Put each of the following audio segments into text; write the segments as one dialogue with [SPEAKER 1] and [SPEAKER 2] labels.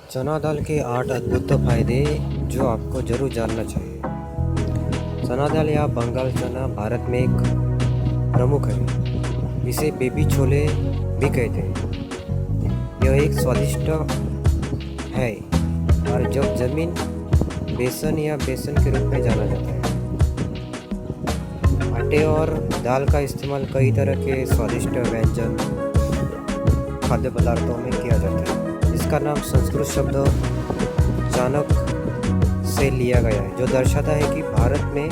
[SPEAKER 1] चना दाल के 8 अद्भुत फायदे जो आपको जरूर जानना चाहिए। चना दाल या बंगाल चना भारत में एक प्रमुख है। इसे बेबी छोले भी कहते हैं। यह एक स्वादिष्ट है और जब जमीन बेसन या बेसन के रूप में जाना जाता है। आटे और दाल का इस्तेमाल कई तरह के स्वादिष्ट व्यंजन खाद्य पदार्थों में किया जाता है। इसका नाम संस्कृत शब्द चाणक से लिया गया है, जो दर्शाता है कि भारत में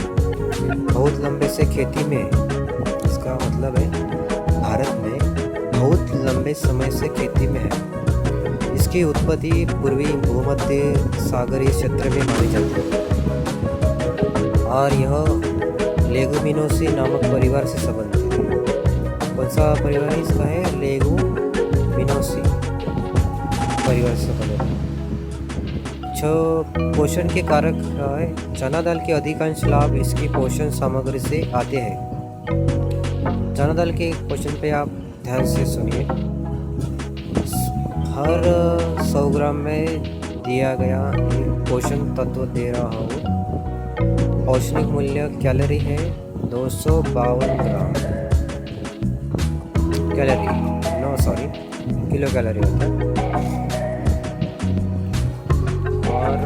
[SPEAKER 1] बहुत लंबे से खेती में है। इसका मतलब है भारत में बहुत लंबे समय से खेती में है। इसकी उत्पत्ति पूर्वी भूमध्य सागरीय क्षेत्र में मानी जाती है और यह लेगुमिनोसी नामक परिवार से संबंधित है। कौन सा परिवार इसका है? लेगुमिनोसी परिवार से संबंधित। पोषण के कारक है। चना दाल के अधिकांश लाभ इसकी पोषण सामग्री से आते हैं। चना दाल के पोषण पे आप ध्यान से सुनिए। हर 100 ग्राम में दिया गया पोषण तत्व दे रहा हूँ। पौष्टिक मूल्य कैलोरी है 252 ग्राम कैलोरी, किलो कैलोरी होता है। और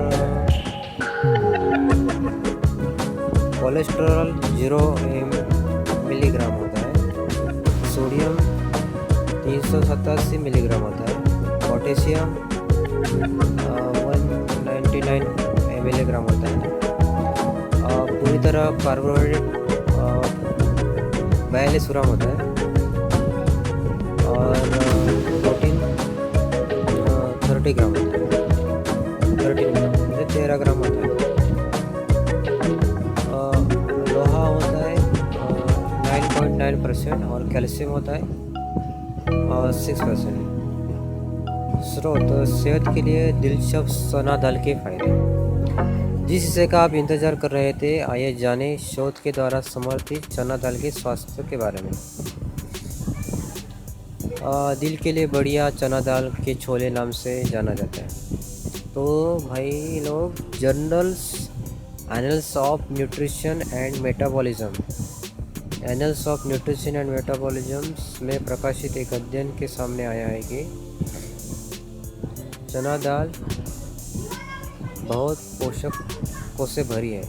[SPEAKER 1] कोलेस्ट्रॉल 0 मिलीग्राम होता है। सोडियम 387 मिलीग्राम होता है। पोटेशियम 199 मिलीग्राम होता है। पूरी तरह कार्बोहाइड्रेट 42 ग्राम होता है। और प्रोटीन 30 ग्राम होता है। 13 ग्राम होता है। लोहा होता है 9.9% और कैल्शियम होता है 6%। स्रोत सेहत के लिए दिलचस्प चना दाल के फायदे। जिस हिस्से का आप इंतजार कर रहे थे, आइए जाने शोध के द्वारा समर्थित चना दाल के स्वास्थ्य के बारे में। दिल के लिए बढ़िया चना दाल के छोले नाम से जाना जाता है। तो भाई लोग, annuls of nutrition and metabolism में प्रकाशित एक अध्ययन के सामने आया है कि चना दाल बहुत पोषकों से भरी है।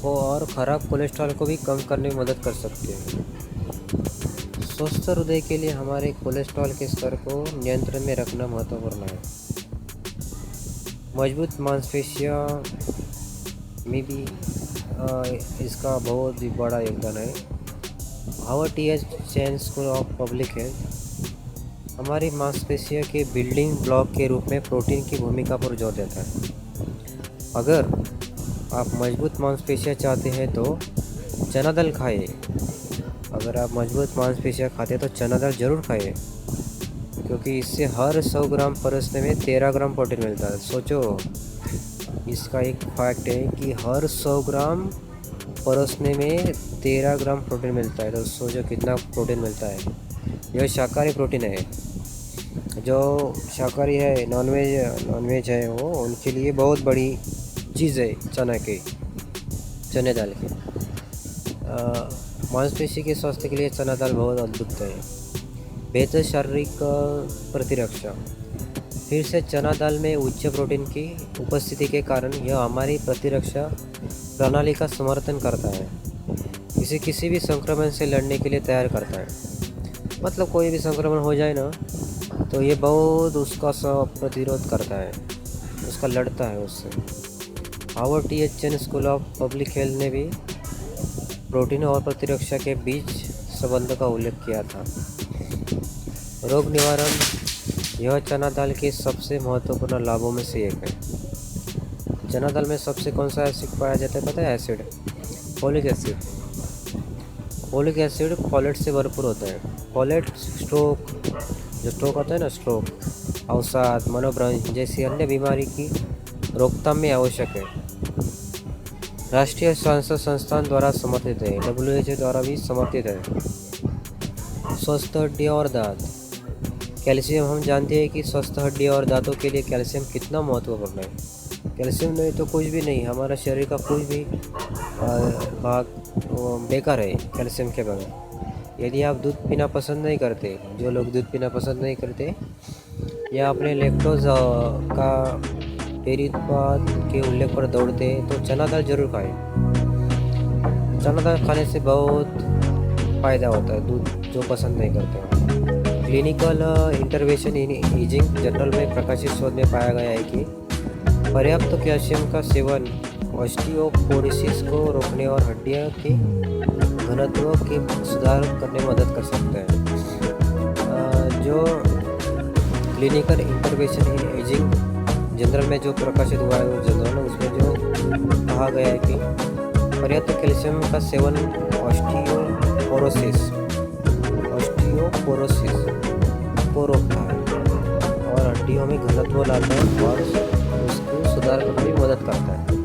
[SPEAKER 1] और खराब कोलेस्ट्रॉल को भी कम करने में मदद कर सकते हैं। स्वस्थ हृदय के लिए हमारे कोलेस्ट्रॉल के स्तर को नियंत्रण में रखना महत्वपूर्ण है। मजबूत मांसपेशियों में भी इसका बहुत ही बड़ा योगदान है। Harvard TH. Chain school of public health हमारी मांसपेशियों के बिल्डिंग ब्लॉक के रूप में प्रोटीन की भूमिका पर जोर देता है। अगर आप मजबूत मांसपेशियाँ चाहते हैं तो चना दाल खाइए। अगर आप मजबूत मांसपेशियाँ खाते हैं तो चना दाल ज़रूर खाइए, क्योंकि इससे हर 100 ग्राम परसने में 13 ग्राम प्रोटीन मिलता है। सोचो, इसका एक फैक्ट है कि हर 100 ग्राम परसने में 13 ग्राम प्रोटीन मिलता है। तो सोचो कितना प्रोटीन मिलता है। यह शाकाहारी प्रोटीन है। जो शाकाहारी है, नॉनवेज है, वो उनके लिए बहुत बड़ी चीज़ है चने दाल के। मांसपेशी के स्वास्थ्य के लिए चना दाल बहुत अद्भुत है। बेहतर शारीरिक प्रतिरक्षा। फिर से चना दाल में उच्च प्रोटीन की उपस्थिति के कारण यह हमारी प्रतिरक्षा प्रणाली का समर्थन करता है। इसे किसी भी संक्रमण से लड़ने के लिए तैयार करता है। मतलब कोई भी संक्रमण हो जाए ना, तो ये बहुत उसका प्रतिरोध करता है, उसका लड़ता है उससे। Harvard TH. Chain school of public health ने भी प्रोटीन और प्रतिरक्षा के बीच संबंध का उल्लेख किया था। रोग निवारण। यह चना दाल के सबसे महत्वपूर्ण लाभों में से एक है। चना दाल में सबसे कौन सा एसिड पाया जाता है पता है? Acid, folic acid. Folic acid folate से भरपूर होता है। फोलेट स्ट्रोक होता है ना, स्ट्रोक, अवसाद, मनोभ्रंश जैसी अन्य बीमारी की रोकथाम में आवश्यक है। राष्ट्रीय स्वास्थ्य संस्थान द्वारा समर्थित है, WHO द्वारा भी समर्थित है। स्वस्थ हड्डियाँ और दांत। कैल्शियम, हम जानते हैं कि स्वस्थ हड्डियाँ और दांतों के लिए कैल्शियम कितना महत्वपूर्ण है। कैल्शियम नहीं तो कुछ भी नहीं, हमारा शरीर का कुछ भी भाग बेकार है कैल्शियम के बगैर। यदि आप दूध पीना पसंद नहीं करते, जो लोग दूध पीना पसंद नहीं करते या अपने लैक्टोज का डेयरी उत्पाद के उल्लेख पर दौड़ते हैं, तो चना दाल जरूर खाएं। चना दाल खाने से बहुत फ़ायदा होता है, दूध जो पसंद नहीं करते। क्लिनिकल इंटरवेंशन इन एजिंग जर्नल में प्रकाशित शोध में पाया गया है कि पर्याप्त कैल्शियम का सेवन ऑस्टियोपोरोसिस को रोकने और हड्डियों के घनत्व के सुधार करने में मदद कर सकता है। जो क्लिनिकल इंटरवेंशन इन एजिंग जनरल में जो प्रकाशित हुआ है वो जर्नल, उसमें जो कहा गया है कि पर्याप्त कैल्शियम का सेवन ऑस्टियोपोरोसिस को रोकता है और हड्डियों में घनत्व लाता है और उसको सुधार करने में मदद करता है।